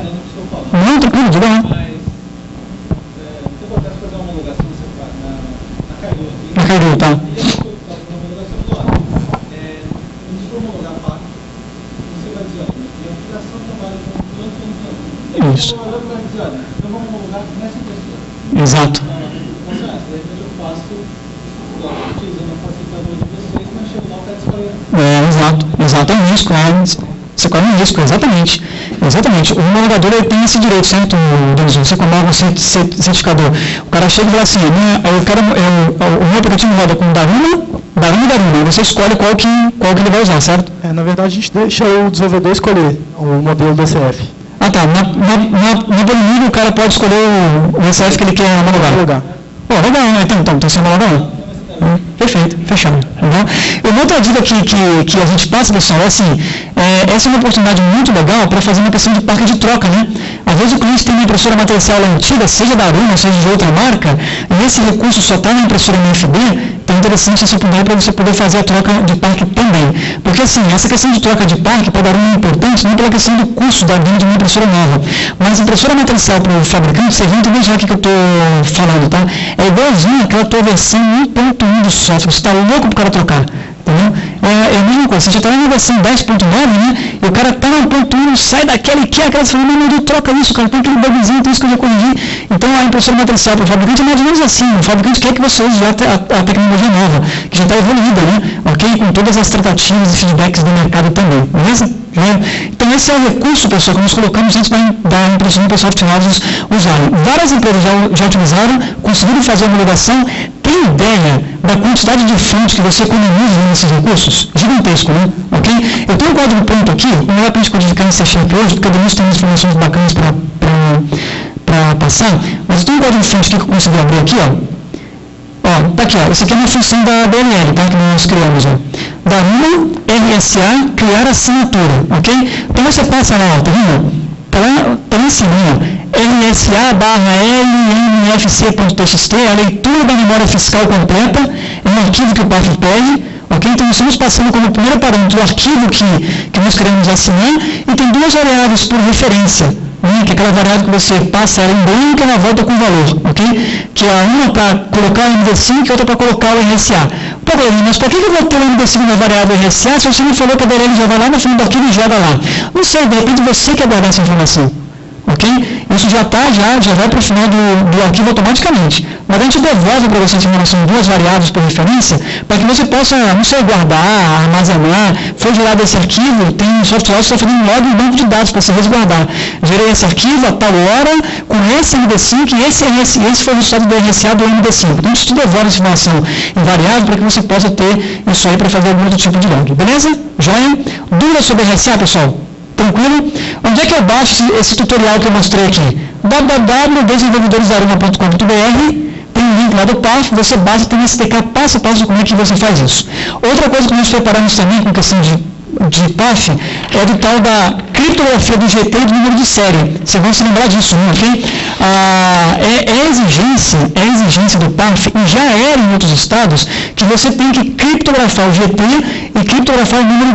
complementando o que estou falando. Não, tranquilo, diga lá. Mas, o que acontece fazer uma homologação que você faz na Cairo aqui? Na Cairo, tá. E a pessoa que está fazendo a homologação do lado. Quando você for homologar a parte, você vai dizer, olha, a aplicação trabalha com tanto. Isso. Então, vai dizer, olha, então vamos homologar nessa impressora. Exato. Eu faço, utilizando a facilitadora de vocês, mas chego lá, o cara disparando. Exato, é um risco, você corre um risco, exatamente. O homologador ele tem esse direito, certo, Denison? Você homologa um certificador. O cara chega e fala assim, o meu aplicativo roda com Daruma e Daruma. Você escolhe qual que ele vai usar, certo? Na verdade, a gente deixa o desenvolvedor escolher o modelo DCF. Ah, tá. No domínio, o cara pode escolher o DCF que ele quer homologar. Pô, legal, né? Então você homologa Perfeito, fechado. Uma outra dica que a gente passa, pessoal, é assim, essa é uma oportunidade muito legal para fazer uma questão de parque de troca, né? Às vezes o cliente tem uma impressora matricial antiga, seja da Aruma, seja de outra marca, e esse recurso só está na impressora MFB, então é interessante essa oportunidade para você poder fazer a troca de parque também. Porque assim, essa questão de troca de parque para a Aruma é importante, não pela questão do custo da venda de uma impressora nova, mas a impressora matricial para o fabricante, você vai entender já o que eu estou falando, tá? É igualzinho aquela tua versão 1.1 do software, você está louco para o cara trocar. Entendeu? É a mesma coisa, você já está na versão 10.9, né? E o cara está na 1.1, sai daquela e quer aquela, você fala, não, troca isso, cara, tem aquele bugzinho, tem isso que eu já corrigi. Então a impressora matricial para o fabricante é mais ou menos assim, o fabricante quer que você use já a tecnologia nova, que já está evoluída, né? Ok? Com todas as tratativas e feedbacks do mercado também, beleza? Então esse é o recurso, pessoal, que nós colocamos antes da impressão para os software houses usarem. Várias empresas já utilizaram, conseguiram fazer a homologação. Tem ideia da quantidade de fontes que você economiza nesses recursos? Gigantesco, né? Ok? Eu tenho um código pronto aqui, não é para a gente codificar em C# hoje, porque a Denise tem informações bacanas para passar, mas eu tenho um código fonte aqui que eu consegui abrir aqui, tá aqui, essa aqui é uma função da DLL, tá? Que nós criamos, Daruma, RSA, criar assinatura, ok? Então você passa lá, tá vendo? Tá lá em cima, RSA/LMFC.txt, a leitura da memória fiscal completa, é um arquivo que o PAF pede, ok? Então nós estamos passando como primeiro parâmetro o arquivo que nós queremos assinar, e tem duas variáveis por referência, que é aquela variável que você passa ela em branco e ela volta com valor, ok? Que é uma para colocar o MD5 e outra para colocar o RSA. Pô, mas por que eu vou ter o MD5 na variável RSA se você não falou que a DLL já vai lá no final do arquivo e joga lá? Não sei, de repente você quer guardar essa informação. Ok? Isso já vai para o final do arquivo automaticamente. Mas a gente devolve para você essa informação em duas variáveis por referência, para que você possa, não sei, guardar, armazenar. Foi gerado esse arquivo, tem um software que está fazendo logo um banco de dados para se resguardar. Gerei esse arquivo a tal hora, com esse MD5 e esse foi o resultado do RSA do MD5. Então a gente te devolve essa informação em variável para que você possa ter isso aí para fazer algum outro tipo de log. Beleza? Joia? Dúvidas sobre RSA, pessoal? Tranquilo? Onde é que eu baixo esse tutorial que eu mostrei aqui? www.desenvolvedoresdaruma.com.br. Tem um link lá do PAF, você baixa, tem esse SDK passo a passo de como é que você faz isso. Outra coisa que nós preparamos também com questão de PAF é do tal da criptografia do GT e do número de série. Vocês vão se lembrar disso, não, ok? É exigência do PAF, e já era em outros estados, que você tem que criptografar o GT e criptografar o número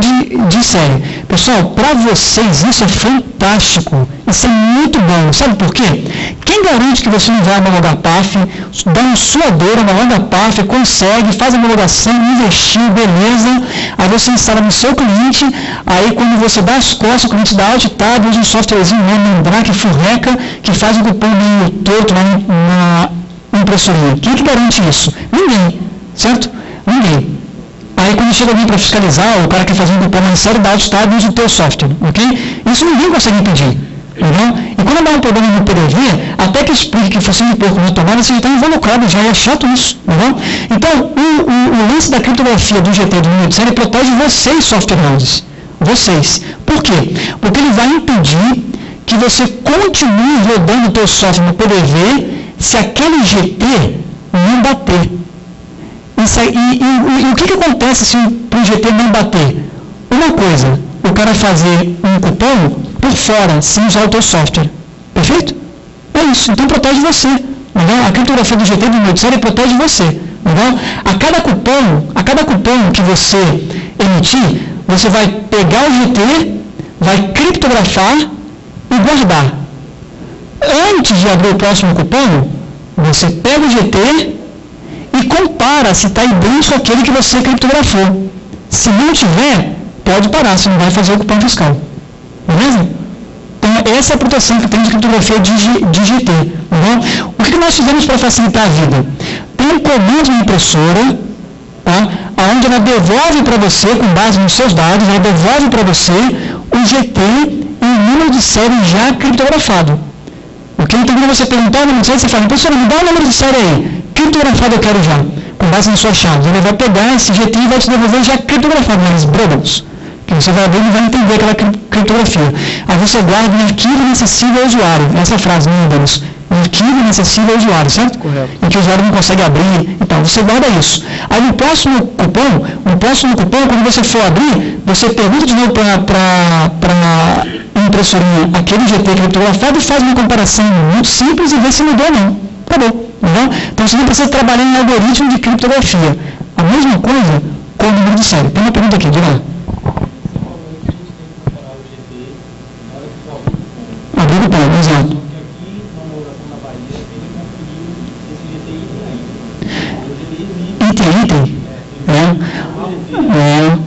de série. Pessoal, para vocês isso é fantástico, isso é muito bom. Sabe por quê? Quem garante que você não vai homologar PAF, dá um suador, homologa PAF, consegue, faz a homologação, investiu, beleza, aí você instala no seu cliente, aí quando você dá as costas, o cliente dá alt tab, usa um softwarezinho, Mandrake, Furreca, que faz um cupom meio torto lá na impressoria. Quem que garante isso? Ninguém, certo? Ninguém. Aí quando chega alguém para fiscalizar, o cara quer fazer um cupom mais sério, dá alt tab e usa o teu software, ok? Isso ninguém consegue impedir. Entendeu? E quando dá um problema no PDV, até que explique que fosse um pouco na tomada, você já está involucrado, já é chato isso. Entendeu? Então, o lance da criptografia do GT do número de série protege vocês, software houses. Vocês. Por quê? Porque ele vai impedir que você continue rodando o teu software no PDV se aquele GT não bater. E o que acontece se o GT não bater? Uma coisa, o cara fazer um cupom por fora, sem usar o teu software. Perfeito? É isso. Então protege você. Entendeu? A criptografia do GT do número de série protege você. Entendeu? A cada cupom que você emitir, você vai pegar o GT, vai criptografar e guardar. Antes de abrir o próximo cupom, você pega o GT e compara se está idêntico àquele que você criptografou. Se não tiver, pode parar, você não vai fazer o cupom fiscal. Beleza? Então, essa é a proteção que tem de criptografia de GT. Uhum. O que nós fizemos para facilitar a vida? Tem um comando na impressora, tá? Onde ela devolve para você, com base nos seus dados, ela devolve para você o GT e o número de série já criptografado. Ok? Então, quando você perguntar o número de série, você fala, professor, me dá o número de série aí. Criptografado eu quero já, com base nas suas chaves. Ele vai pegar esse GT e vai te devolver já criptografado, mas Brothers. Que você vai ver e vai entender aquela criptografia. Aí você guarda um arquivo inacessível ao usuário. Essa é a frase, não Deus. Um arquivo inacessível ao usuário, certo? Correto. E que o usuário não consegue abrir. Então, você guarda isso. Aí no próximo cupom, quando você for abrir, você pergunta de novo para a impressorinha aquele GT criptografado e faz uma comparação muito simples e vê se mudou ou não. Acabou. Então você não precisa trabalhar em algoritmo de criptografia. A mesma coisa com o número de série. Tem uma pergunta aqui, diga lá. Abrir o cupom, exato. Item.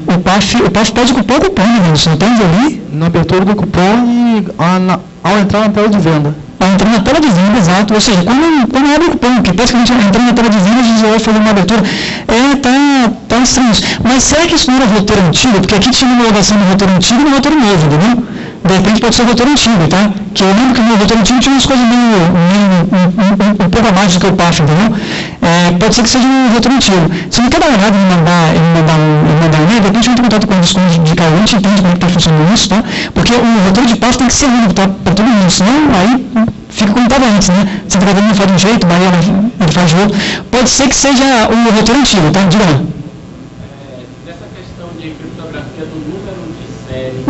O PAF pede cupom, né? Você entende ali? Na abertura do cupom e ao entrar na tela de venda. Ao entrar na tela de venda, exato. Ou seja, quando abre o cupom, que praticamente entrando na tela de venda, a gente vai fazer uma abertura. Tá estranho isso. Mas será que isso não era roteiro antigo? Porque aqui tinha uma inovação no roteiro antigo e no roteiro novo, entendeu? De repente pode ser roteiro antigo, tá? Que eu lembro que no roteiro antigo tinha umas coisas um pouco a mais do que o PAF, entendeu? Pode ser que seja um roteiro antigo. Se não quer dar uma olhada e mandar um e-mail, de repente eu entro em contato com o Discord de cá, a gente entende como é que está funcionando isso, tá? Porque o roteiro de PAF tem que ser único, tá? Para todo mundo, senão aí fica como estava antes, né? Você está vendo faz de um jeito, Bahia ele faz de outro. Pode ser que seja um roteiro antigo, tá? Diga lá. Nessa questão de criptografia do número de série,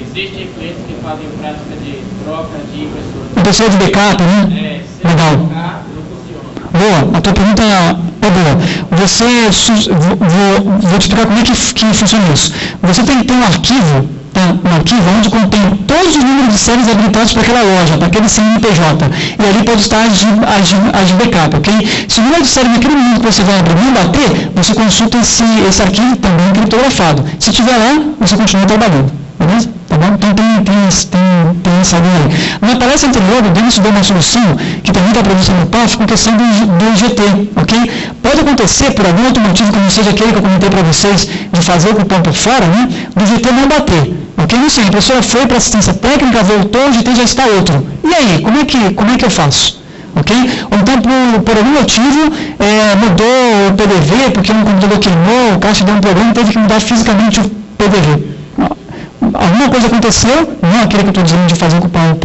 existem clientes que fazem prática de troca de impressora. Impressora de backup, né? Legal. Não funciona. Boa, a tua pergunta é boa. Vou te explicar como é que funciona isso. Você tem que ter um arquivo onde contém todos os números de séries habilitados para aquela loja, para aquele CNPJ. E ali pode estar as de backup, ok? Se o número de série naquele momento que você vai abrir não bater, você consulta esse arquivo também criptografado. Se tiver lá, você continua trabalhando. Beleza? Tá bom? Então tem essa linha aí. Na palestra anterior, o Denis deu uma solução que também está prevista no PAF com a questão do GT, ok? Pode acontecer, por algum outro motivo, como seja aquele que eu comentei para vocês, de fazer o cupom por fora, né? Do GT não bater. Ok? Não sei, a pessoa foi para assistência técnica, voltou, o GT já está outro. E aí, como é que eu faço? Ok? Ou então, por algum motivo, mudou o PDV, porque um computador queimou, o caixa deu um problema e teve que mudar fisicamente o PDV. Alguma coisa aconteceu, não aquele que eu estou dizendo de fazer o cupom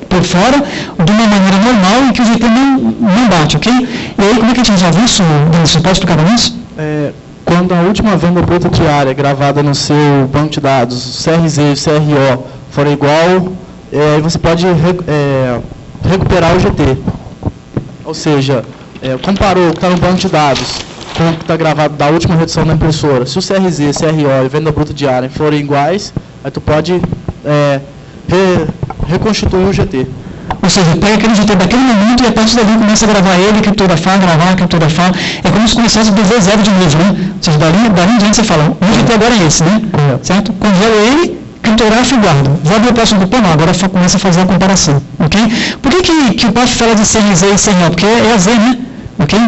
por fora, de uma maneira normal e que o GT não bate, ok? E aí, como é que a gente resolve isso, Denis? Você pode explicar para nós? Quando a última venda bruta diária gravada no seu banco de dados, CRZ e CRO, for igual, aí você pode recuperar o GT. Ou seja, comparou o que está no banco de dados com o que está gravado da última redução da impressora. Se o CRZ, CRO e venda bruta diária forem iguais, aí tu pode reconstituir o GT. Ou seja, pega aquele GT daquele momento e a partir dali começa a gravar ele, criptografar. É como se começasse do V0 de novo, né? Ou seja, dali em diante você fala, o GT agora é esse, né? Certo? Congela ele, criptografa e guarda. Vou abrir o próximo cupom, não, agora começa a fazer a comparação, ok? Por que o PAF fala de CRZ e CRO? Porque é a Z, né? Ok?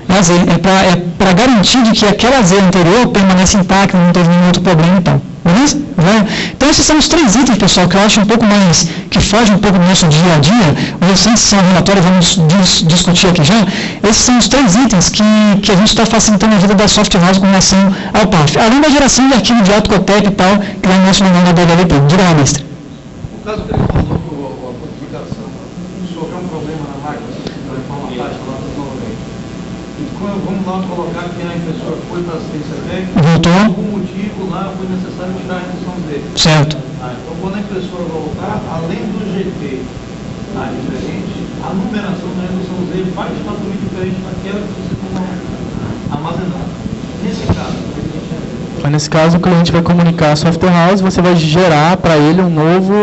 É a Z. É para garantir de que aquela Z anterior permanece intacta, não teve nenhum outro problema e tal. Beleza? Então esses são os 3 itens, pessoal, que eu acho um pouco mais, que fogem um pouco do nosso dia a dia. Vocês são relatório, vamos discutir aqui já. Esses são os 3 itens que a gente está facilitando a vida da Soft House com relação ao PAF. Além da geração de arquivo de AutoCOTEP e tal, que é o nosso manual da DHLP. Diga lá, mestre. O caso que ele falou, a codificação, sofreu um problema na máquina, para formatar, vamos lá colocar que a impressora foi para assistência técnica, voltou. Por algum motivo lá foi necessário tirar a redução dele. Certo. Então quando a impressora voltar, além do GT diferente, a numeração da redução dele vai estar totalmente diferente daquela que você tem armazenado. Nesse caso, o cliente vai comunicar a software house, você vai gerar para ele um novo